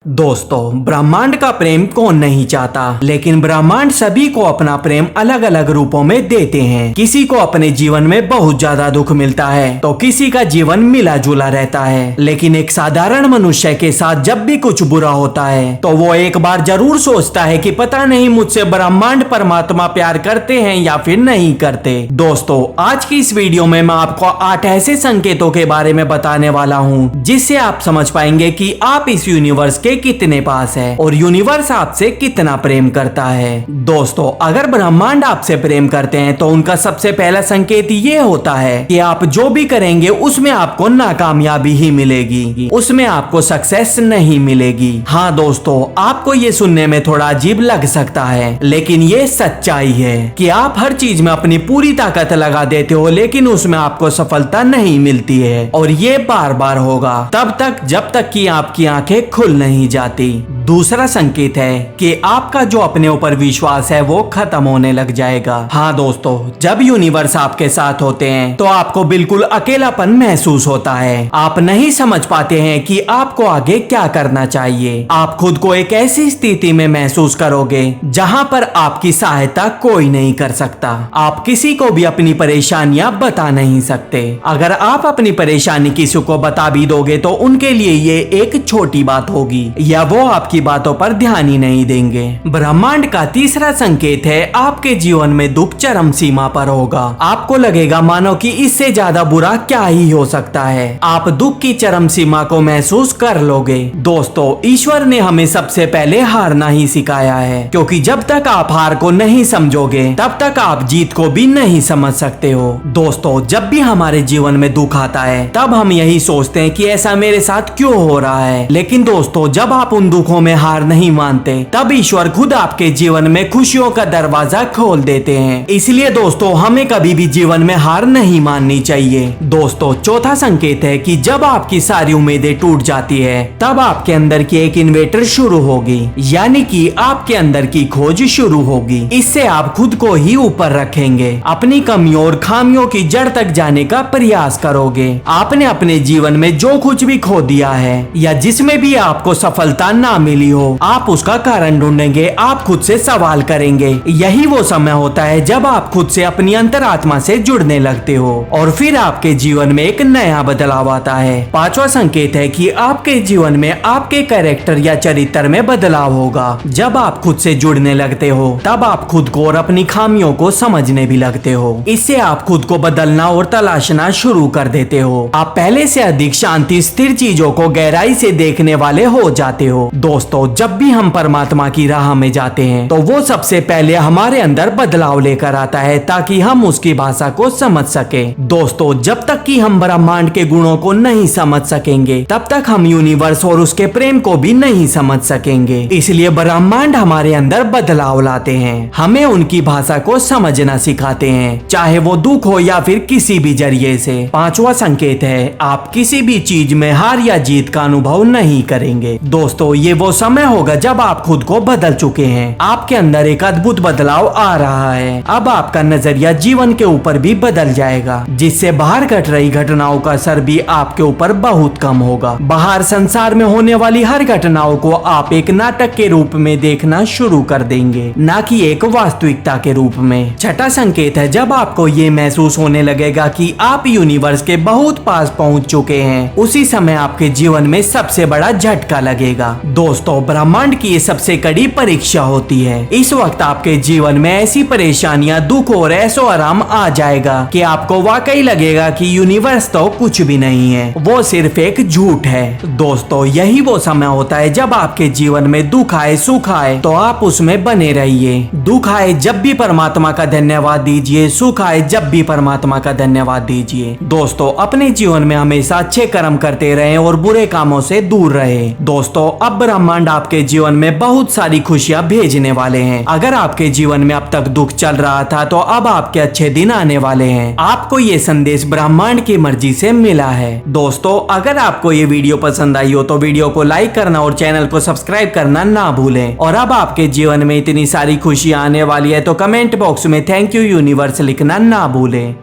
दोस्तों, ब्रह्मांड का प्रेम कौन नहीं चाहता, लेकिन ब्रह्मांड सभी को अपना प्रेम अलग अलग रूपों में देते हैं। किसी को अपने जीवन में बहुत ज्यादा दुख मिलता है तो किसी का जीवन मिला जुला रहता है। लेकिन एक साधारण मनुष्य के साथ जब भी कुछ बुरा होता है तो वो एक बार जरूर सोचता है कि पता नहीं मुझसे ब्रह्मांड परमात्मा प्यार करते हैं या फिर नहीं करते। दोस्तों, आज की इस वीडियो में मैं आपको 8 ऐसे संकेतों के बारे में बताने वाला हूँ जिससे आप समझ पाएंगे कि आप इस यूनिवर्स के कितने पास है और यूनिवर्स आपसे कितना प्रेम करता है। दोस्तों, अगर ब्रह्मांड आपसे प्रेम करते हैं तो उनका सबसे पहला संकेत ये होता है कि आप जो भी करेंगे उसमें आपको नाकामयाबी ही मिलेगी, उसमें आपको सक्सेस नहीं मिलेगी। हाँ दोस्तों, आपको ये सुनने में थोड़ा अजीब लग सकता है, लेकिन ये सच्चाई है कि आप हर चीज में अपनी पूरी ताकत लगा देते हो लेकिन उसमें आपको सफलता नहीं मिलती है और ये बार बार होगा तब तक जब तक कि आपकी आंखें खुल नहीं जाती। दूसरा संकेत है कि आपका जो अपने ऊपर विश्वास है वो खत्म होने लग जाएगा। हाँ दोस्तों, जब यूनिवर्स आपके साथ होते हैं तो आपको बिल्कुल अकेलापन महसूस होता है। आप नहीं समझ पाते हैं कि आपको आगे क्या करना चाहिए। आप खुद को एक ऐसी स्थिति में महसूस करोगे जहाँ पर आपकी सहायता कोई नहीं कर सकता। आप किसी को भी अपनी परेशानियां बता नहीं सकते। अगर आप अपनी परेशानी किसी को बता भी दोगे तो उनके लिए ये एक छोटी बात होगी या वो आपकी बातों पर ध्यान ही नहीं देंगे। ब्रह्मांड का तीसरा संकेत है आपके जीवन में दुख चरम सीमा पर होगा। आपको लगेगा मानो कि इससे ज्यादा बुरा क्या ही हो सकता है। आप दुख की चरम सीमा को महसूस कर लोगे। दोस्तों, ईश्वर ने हमें सबसे पहले हारना ही सिखाया है, क्योंकि जब तक आप हार को नहीं समझोगे तब तक आप जीत को भी नहीं समझ सकते हो। दोस्तों, जब भी हमारे जीवन में दुख आता है तब हम यही सोचते हैं कि ऐसा मेरे साथ क्यों हो रहा है, लेकिन दोस्तों जब आप उन दुखों में हार नहीं मानते तब ईश्वर खुद आपके जीवन में खुशियों का दरवाजा खोल देते हैं। इसलिए दोस्तों, हमें कभी भी जीवन में हार नहीं माननी चाहिए। दोस्तों, चौथा संकेत है कि जब आपकी सारी उम्मीदें टूट जाती है तब आपके अंदर की एक इन्वेटर शुरू होगी, यानी कि आपके अंदर की खोज शुरू होगी। इससे आप खुद को ही ऊपर रखेंगे, अपनी कमियों और खामियों की जड़ तक जाने का प्रयास करोगे। आपने अपने जीवन में जो कुछ भी खो दिया है या जिसमें भी आपको सफलता ना मिली हो, आप उसका कारण ढूंढेंगे, आप खुद से सवाल करेंगे। यही वो समय होता है जब आप खुद से अपनी अंतरात्मा से जुड़ने लगते हो और फिर आपके जीवन में एक नया बदलाव आता है। पांचवा संकेत है कि आपके जीवन में आपके कैरेक्टर या चरित्र में बदलाव होगा। जब आप खुद से जुड़ने लगते हो तब आप खुद को और अपनी खामियों को समझने भी लगते हो। इससे आप खुद को बदलना और तलाशना शुरू कर देते हो। आप पहले से अधिक शांति स्थिर चीजों को गहराई से देखने वाले हो जाते हो। दोस्तों, जब भी हम परमात्मा की राह में जाते हैं तो वो सबसे पहले हमारे अंदर बदलाव लेकर आता है ताकि हम उसकी भाषा को समझ सके। दोस्तों, जब तक कि हम ब्रह्मांड के गुणों को नहीं समझ सकेंगे तब तक हम यूनिवर्स और उसके प्रेम को भी नहीं समझ सकेंगे। इसलिए ब्रह्मांड हमारे अंदर बदलाव लाते हैं, हमें उनकी भाषा को समझना सिखाते हैं, चाहे वो दुख हो या फिर किसी भी जरिए से। पांचवा संकेत है आप किसी भी चीज में हार या जीत का अनुभव नहीं करेंगे। दोस्तों, ये वो समय होगा जब आप खुद को बदल चुके हैं, आपके अंदर एक अद्भुत बदलाव आ रहा है। अब आपका नजरिया जीवन के ऊपर भी बदल जाएगा, जिससे बाहर घट रही घटनाओं का असर भी आपके ऊपर बहुत कम होगा। बाहर संसार में होने वाली हर घटनाओं को आप एक नाटक के रूप में देखना शुरू कर देंगे, न कि एक वास्तविकता के रूप में। छठा संकेत है जब आपको ये महसूस होने लगेगा कि आप यूनिवर्स के बहुत पास पहुंच चुके हैं, उसी समय आपके जीवन में सबसे बड़ा झटका लगेगा। दोस्तों, ब्रह्मांड की ये सबसे कड़ी परीक्षा होती है। इस वक्त आपके जीवन में ऐसी परेशानियां, दुख और ऐसो आराम आ जाएगा कि आपको वाकई लगेगा कि यूनिवर्स तो कुछ भी नहीं है, वो सिर्फ एक झूठ है। दोस्तों, यही वो समय होता है जब आपके जीवन में दुख आए सुख आए तो आप उसमें बने रहिए। दुख आए जब भी परमात्मा का धन्यवाद दीजिए, सुख आए जब भी परमात्मा का धन्यवाद दीजिए। दोस्तों, अपने जीवन में हमेशा अच्छे कर्म करते रहें और बुरे कामों से दूर रहे। दोस्तों, अब ब्रह्मांड आपके जीवन में बहुत सारी खुशियां भेजने वाले हैं। अगर आपके जीवन में अब तक दुख चल रहा था तो अब आपके अच्छे दिन आने वाले हैं। आपको ये संदेश ब्रह्मांड की मर्जी से मिला है। दोस्तों, अगर आपको ये वीडियो पसंद आई हो तो वीडियो को लाइक करना और चैनल को सब्सक्राइब करना ना भूलें। और अब आपके जीवन में इतनी सारी खुशियां आने वाली है तो कमेंट बॉक्स में थैंक यू यूनिवर्स लिखना ना भूलें।